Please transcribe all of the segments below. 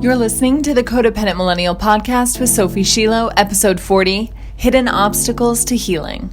You're listening to the Codependent Millennial Podcast with Sophie Shilo, episode 40, Hidden Obstacles to Healing.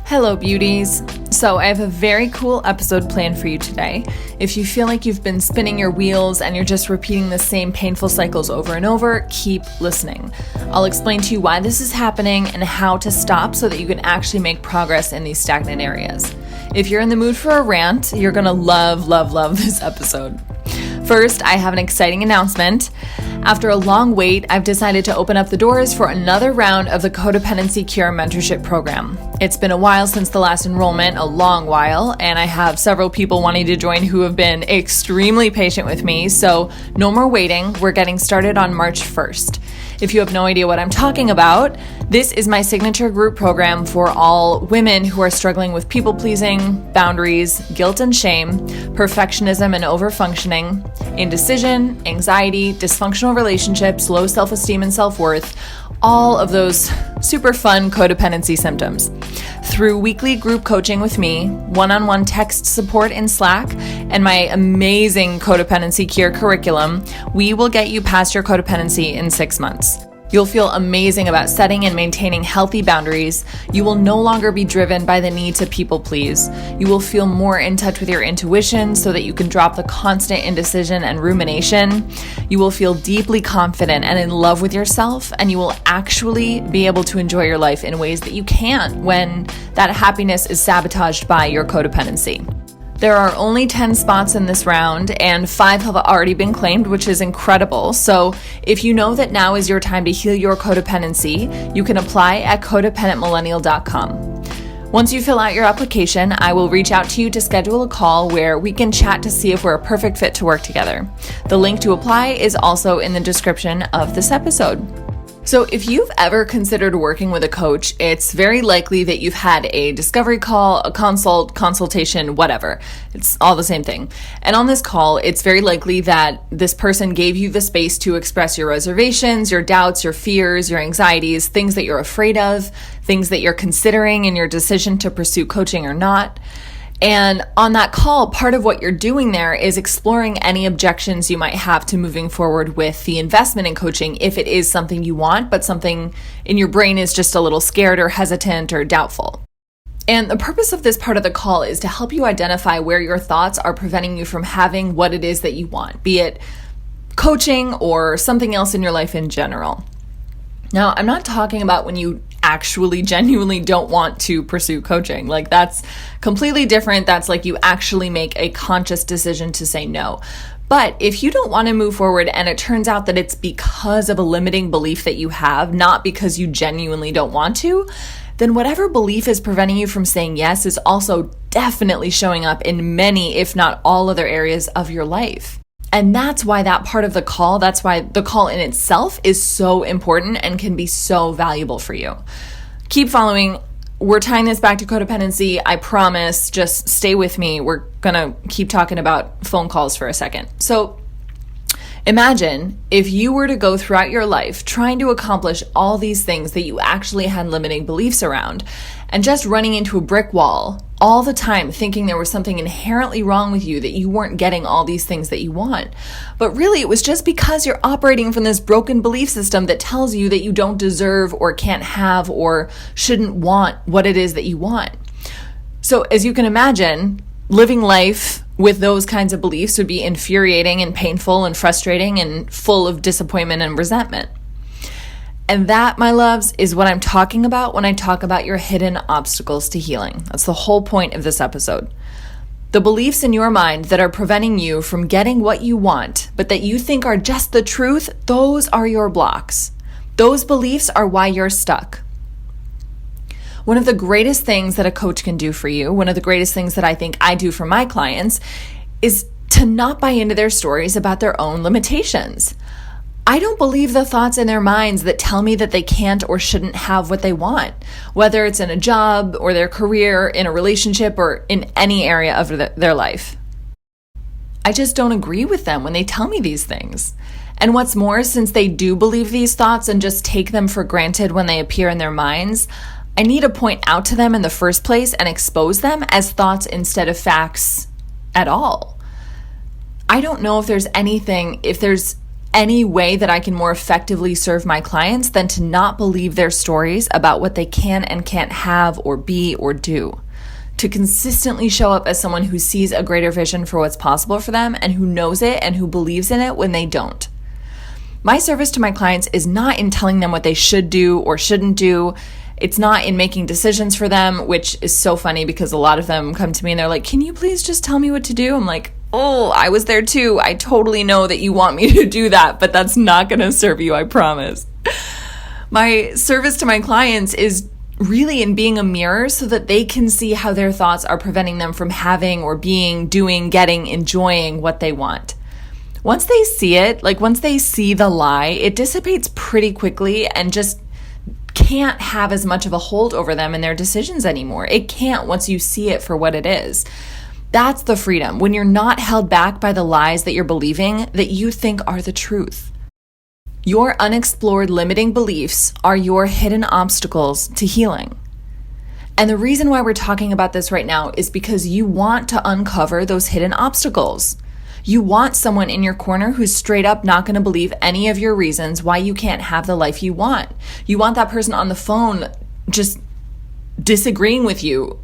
Hello, beauties. So I have a very cool episode planned for you today. If you feel like you've been spinning your wheels and you're just repeating the same painful cycles over and over, keep listening. I'll explain to you why this is happening and how to stop so that you can actually make progress in these stagnant areas. If you're in the mood for a rant, you're gonna love this episode. First, I have an exciting announcement. After a long wait, I've decided to open up the doors for another round of the Codependency Cure Mentorship Program. It's been a while since the last enrollment, a long while, and I have several people wanting to join who have been extremely patient with me, so no more waiting. We're getting started on March 1st. If you have no idea what I'm talking about, this is my signature group program for all women who are struggling with people-pleasing, boundaries, guilt and shame, perfectionism and overfunctioning, indecision, anxiety, dysfunctional relationships, low self-esteem and self-worth, all of those super fun codependency symptoms. Through weekly group coaching with me, one-on-one text support in Slack, and my amazing Codependency Cure curriculum, we will get you past your codependency in 6 months. You'll feel amazing about setting and maintaining healthy boundaries. You will no longer be driven by the need to people please. You will feel more in touch with your intuition so that you can drop the constant indecision and rumination. You will feel deeply confident and in love with yourself, and you will actually be able to enjoy your life in ways that you can't when that happiness is sabotaged by your codependency. There are only 10 spots in this round, and 5 have already been claimed, which is incredible. So if you know that now is your time to heal your codependency, you can apply at codependentmillennial.com. Once you fill out your application, I will reach out to you to schedule a call where we can chat to see if we're a perfect fit to work together. The link to apply is also in the description of this episode. So if you've ever considered working with a coach, it's very likely that you've had a discovery call, a consultation, whatever. It's all the same thing. And on this call, it's very likely that this person gave you the space to express your reservations, your doubts, your fears, your anxieties, things that you're afraid of, things that you're considering in your decision to pursue coaching or not. And on that call, part of what you're doing there is exploring any objections you might have to moving forward with the investment in coaching if it is something you want, but something in your brain is just a little scared or hesitant or doubtful. And the purpose of this part of the call is to help you identify where your thoughts are preventing you from having what it is that you want, be it coaching or something else in your life in general. Now, I'm not talking about when you actually genuinely don't want to pursue coaching. Like, that's completely different. That's like you actually make a conscious decision to say no. But if you don't want to move forward and it turns out that it's because of a limiting belief that you have, not because you genuinely don't want to, then whatever belief is preventing you from saying yes is also definitely showing up in many, if not all, other areas of your life. And that's why that part of the call, that's why the call in itself is so important and can be so valuable for you. Keep following. We're tying this back to codependency. I promise. Just stay with me. We're going to keep talking about phone calls for a second. So imagine if you were to go throughout your life trying to accomplish all these things that you actually had limiting beliefs around and just running into a brick wall all the time thinking there was something inherently wrong with you, that you weren't getting all these things that you want. But really, it was just because you're operating from this broken belief system that tells you that you don't deserve or can't have or shouldn't want what it is that you want. So as you can imagine, living life with those kinds of beliefs would be infuriating and painful and frustrating and full of disappointment and resentment. And that, my loves, is what I'm talking about when I talk about your hidden obstacles to healing. That's the whole point of this episode. The beliefs in your mind that are preventing you from getting what you want, but that you think are just the truth, those are your blocks. Those beliefs are why you're stuck. One of the greatest things that a coach can do for you, one of the greatest things that I think I do for my clients, is to not buy into their stories about their own limitations. I don't believe the thoughts in their minds that tell me that they can't or shouldn't have what they want, whether it's in a job or their career, in a relationship, or in any area of their life. I just don't agree with them when they tell me these things. And what's more, since they do believe these thoughts and just take them for granted when they appear in their minds, I need to point out to them in the first place and expose them as thoughts instead of facts at all. I don't know if there's any way that I can more effectively serve my clients than to not believe their stories about what they can and can't have or be or do. To consistently show up as someone who sees a greater vision for what's possible for them and who knows it and who believes in it when they don't. My service to my clients is not in telling them what they should do or shouldn't do. It's not in making decisions for them, which is so funny because a lot of them come to me and they're like, "Can you please just tell me what to do?" I'm like, "Oh, I was there too. I totally know that you want me to do that, but that's not going to serve you, I promise." My service to my clients is really in being a mirror so that they can see how their thoughts are preventing them from having or being, doing, getting, enjoying what they want. Once they see it, once they see the lie, it dissipates pretty quickly and just can't have as much of a hold over them and their decisions anymore. It can't once you see it for what it is. That's the freedom, when you're not held back by the lies that you're believing that you think are the truth. Your unexplored limiting beliefs are your hidden obstacles to healing. And the reason why we're talking about this right now is because you want to uncover those hidden obstacles. You want someone in your corner who's straight up not going to believe any of your reasons why you can't have the life you want. You want that person on the phone just disagreeing with you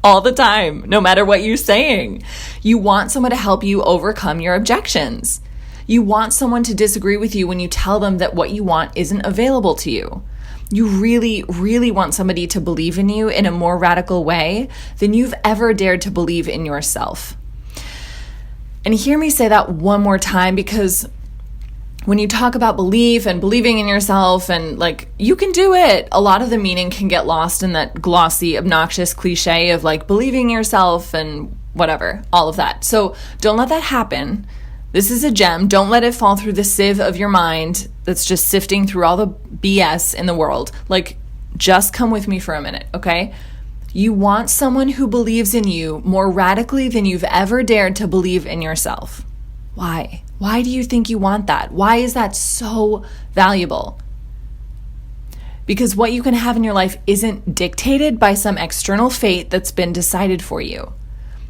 all the time, no matter what you're saying. You want someone to help you overcome your objections. You want someone to disagree with you when you tell them that what you want isn't available to you. You really, really want somebody to believe in you in a more radical way than you've ever dared to believe in yourself. And hear me say that one more time, because when you talk about belief and believing in yourself and you can do it, a lot of the meaning can get lost in that glossy, obnoxious cliche of believing in yourself and whatever, all of that. So don't let that happen. This is a gem. Don't let it fall through the sieve of your mind that's just sifting through all the BS in the world. Just come with me for a minute, okay? You want someone who believes in you more radically than you've ever dared to believe in yourself. Why? Why do you think you want that? Why is that so valuable? Because what you can have in your life isn't dictated by some external fate that's been decided for you.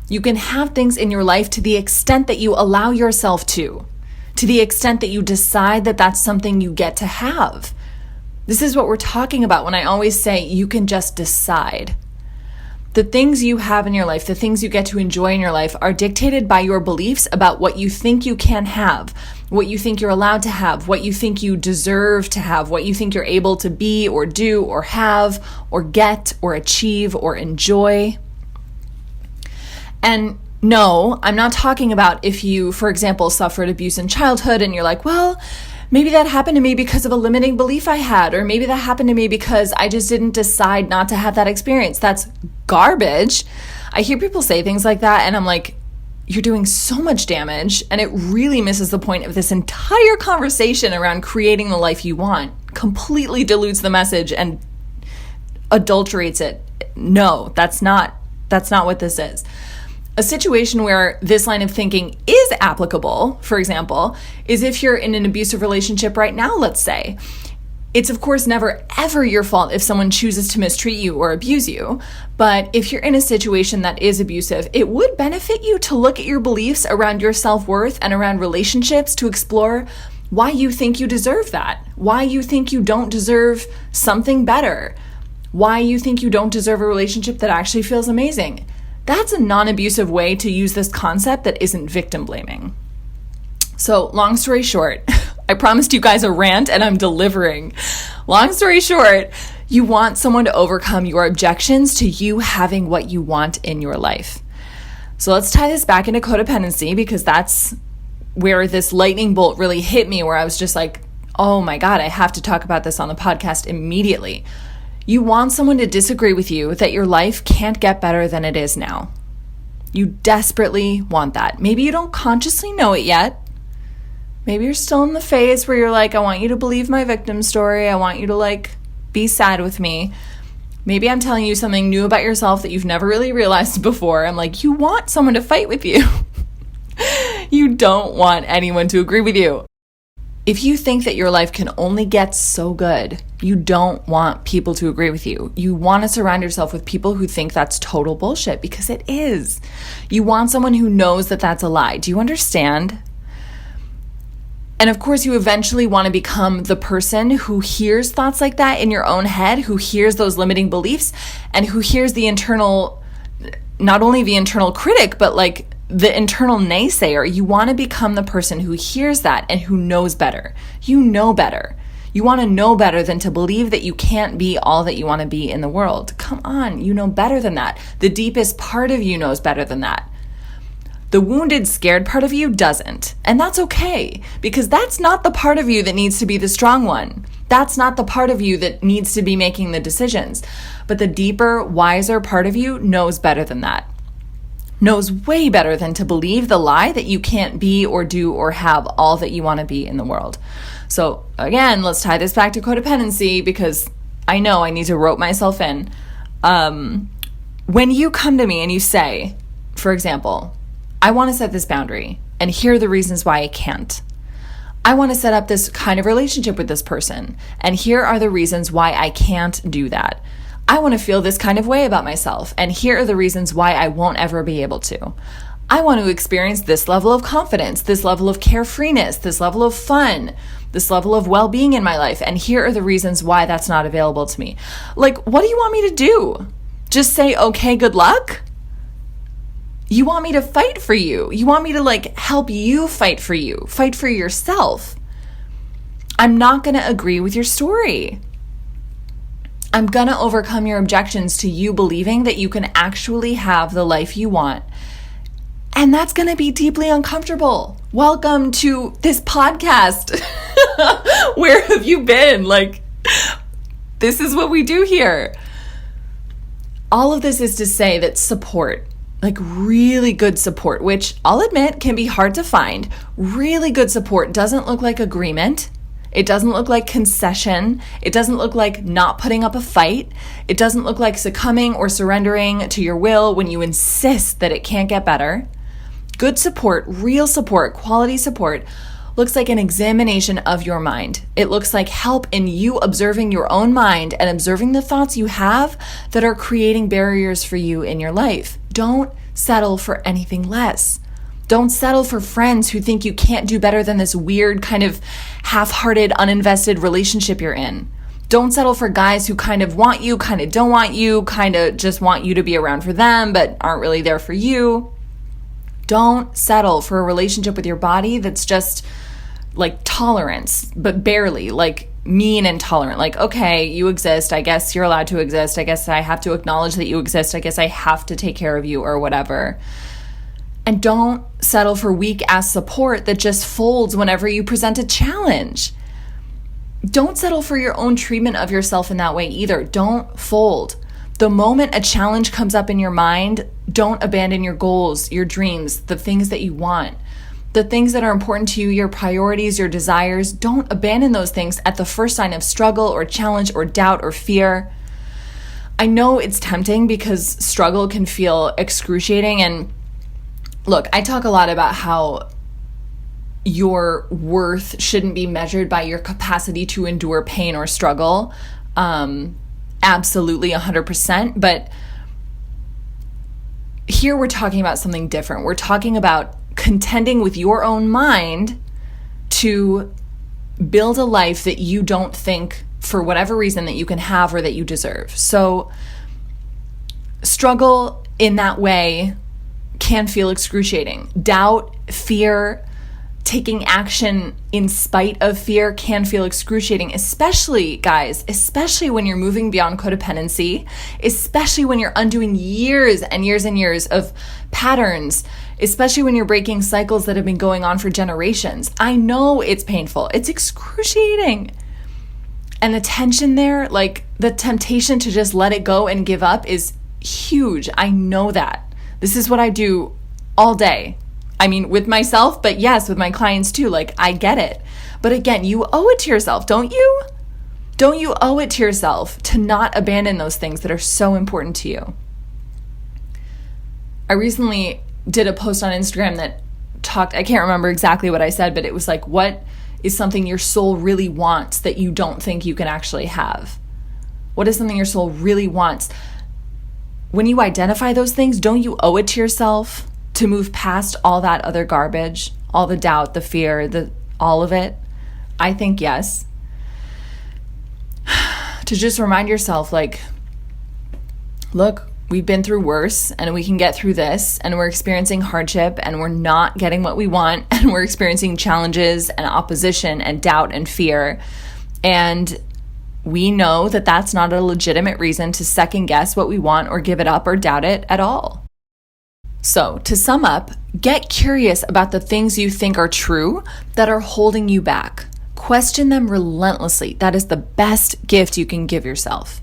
You can have things in your life to the extent that you allow yourself to the extent that you decide that that's something you get to have. This is what we're talking about when I always say you can just decide. The things you have in your life, the things you get to enjoy in your life are dictated by your beliefs about what you think you can have, what you think you're allowed to have, what you think you deserve to have, what you think you're able to be or do or have or get or achieve or enjoy. And no, I'm not talking about if you, for example, suffered abuse in childhood and you're like, well, maybe that happened to me because of a limiting belief I had, or maybe that happened to me because I just didn't decide not to have that experience. That's garbage. I hear people say things like that and I'm like, you're doing so much damage, and it really misses the point of this entire conversation around creating the life you want. Completely dilutes the message and adulterates it. No, that's not what this is. A situation where this line of thinking is applicable, for example, is if you're in an abusive relationship right now, let's say. It's of course never ever your fault if someone chooses to mistreat you or abuse you, but if you're in a situation that is abusive, it would benefit you to look at your beliefs around your self-worth and around relationships to explore why you think you deserve that, why you think you don't deserve something better, why you think you don't deserve a relationship that actually feels amazing. That's a non-abusive way to use this concept that isn't victim blaming. So, long story short, I promised you guys a rant and I'm delivering. Long story short, you want someone to overcome your objections to you having what you want in your life. So let's tie this back into codependency, because that's where this lightning bolt really hit me, where I was just like, oh my God, I have to talk about this on the podcast immediately. You want someone to disagree with you that your life can't get better than it is now. You desperately want that. Maybe you don't consciously know it yet. Maybe you're still in the phase where you're like, I want you to believe my victim story. I want you to be sad with me. Maybe I'm telling you something new about yourself that you've never really realized before. I'm like, you want someone to fight with you. You don't want anyone to agree with you. If you think that your life can only get so good, you don't want people to agree with you. You want to surround yourself with people who think that's total bullshit, because it is. You want someone who knows that that's a lie. Do you understand? And of course, you eventually want to become the person who hears thoughts like that in your own head, who hears those limiting beliefs, and who hears the internal, not only the internal critic, but like the internal naysayer. You want to become the person who hears that and who knows better. You know better. You want to know better than to believe that you can't be all that you want to be in the world. Come on, you know better than that. The deepest part of you knows better than that. The wounded, scared part of you doesn't. And that's okay, because that's not the part of you that needs to be the strong one. That's not the part of you that needs to be making the decisions. But the deeper, wiser part of you knows better than that. Knows way better than to believe the lie that you can't be or do or have all that you want to be in the world. So again, let's tie this back to codependency, because I know I need to rope myself in. When you come to me and you say, for example, I want to set this boundary, and here are the reasons why I can't. I want to set up this kind of relationship with this person, and here are the reasons why I can't do that. I want to feel this kind of way about myself, and here are the reasons why I won't ever be able to. I want to experience this level of confidence, this level of carefreeness, this level of fun, this level of well-being in my life, and here are the reasons why that's not available to me. Like, what do you want me to do? Just say, okay, good luck? You want me to fight for you. You want me to help you, fight for yourself. I'm not going to agree with your story. I'm going to overcome your objections to you believing that you can actually have the life you want. And that's going to be deeply uncomfortable. Welcome to this podcast. Where have you been? This is what we do here. All of this is to say that support, really good support, which I'll admit can be hard to find. Really good support doesn't look like agreement. It doesn't look like concession. It doesn't look like not putting up a fight. It doesn't look like succumbing or surrendering to your will when you insist that it can't get better. Good support, real support, quality support looks like an examination of your mind. It looks like help in you observing your own mind and observing the thoughts you have that are creating barriers for you in your life. Don't settle for anything less. Don't settle for friends who think you can't do better than this weird kind of half-hearted, uninvested relationship you're in. Don't settle for guys who kind of want you, kind of don't want you, kind of just want you to be around for them, but aren't really there for you. Don't settle for a relationship with your body that's just tolerance, but barely, mean and tolerant. Okay, you exist. I guess you're allowed to exist. I guess I have to acknowledge that you exist. I guess I have to take care of you or whatever. And don't settle for weak-ass support that just folds whenever you present a challenge. Don't settle for your own treatment of yourself in that way either. Don't fold. The moment a challenge comes up in your mind, don't abandon your goals, your dreams, the things that you want. The things that are important to you, your priorities, your desires, don't abandon those things at the first sign of struggle or challenge or doubt or fear. I know it's tempting because struggle can feel excruciating. And look, I talk a lot about how your worth shouldn't be measured by your capacity to endure pain or struggle. Absolutely 100%. But here we're talking about something different. We're talking about contending with your own mind to build a life that you don't think, for whatever reason, that you can have or that you deserve. So struggle in that way can feel excruciating. Doubt, fear, taking action in spite of fear can feel excruciating, especially, guys, especially when you're moving beyond codependency, especially when you're undoing years and years and years of patterns, especially when you're breaking cycles that have been going on for generations. I know it's painful. It's excruciating. And the tension there, the temptation to just let it go and give up is huge. I know that. This is what I do all day. I mean, with myself, but yes, with my clients too. I get it. But again, you owe it to yourself, don't you? Don't you owe it to yourself to not abandon those things that are so important to you? I recently did a post on Instagram that talked, I can't remember exactly what I said, but it was what is something your soul really wants that you don't think you can actually have? What is something your soul really wants? When you identify those things, don't you owe it to yourself to move past all that other garbage, all the doubt, the fear, all of it? I think yes. To just remind yourself, like, look, we've been through worse and we can get through this, and we're experiencing hardship and we're not getting what we want, and we're experiencing challenges and opposition and doubt and fear. And we know that that's not a legitimate reason to second guess what we want or give it up or doubt it at all. So, to sum up, get curious about the things you think are true that are holding you back. Question them relentlessly. That is the best gift you can give yourself.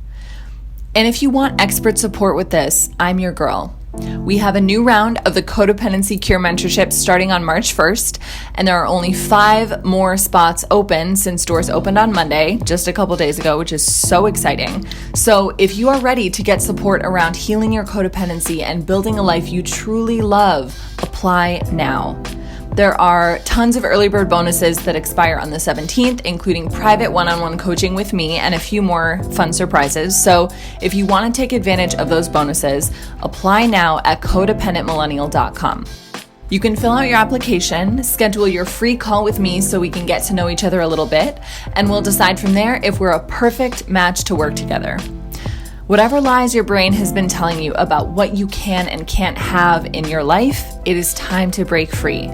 And if you want expert support with this, I'm your girl. We have a new round of the Codependency Cure Mentorship starting on March 1st, and there are only 5 more spots open since doors opened on Monday, just a couple days ago, which is so exciting. So if you are ready to get support around healing your codependency and building a life you truly love, apply now. There are tons of early bird bonuses that expire on the 17th, including private one-on-one coaching with me and a few more fun surprises. So if you want to take advantage of those bonuses, apply now at codependentmillennial.com. You can fill out your application, schedule your free call with me so we can get to know each other a little bit, and we'll decide from there if we're a perfect match to work together. Whatever lies your brain has been telling you about what you can and can't have in your life, it is time to break free.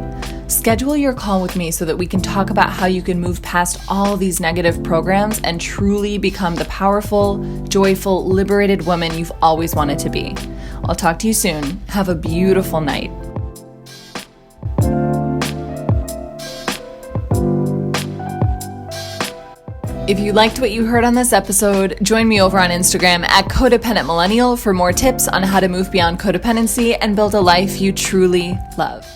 Schedule your call with me so that we can talk about how you can move past all these negative programs and truly become the powerful, joyful, liberated woman you've always wanted to be. I'll talk to you soon. Have a beautiful night. If you liked what you heard on this episode, join me over on Instagram at Codependent Millennial for more tips on how to move beyond codependency and build a life you truly love.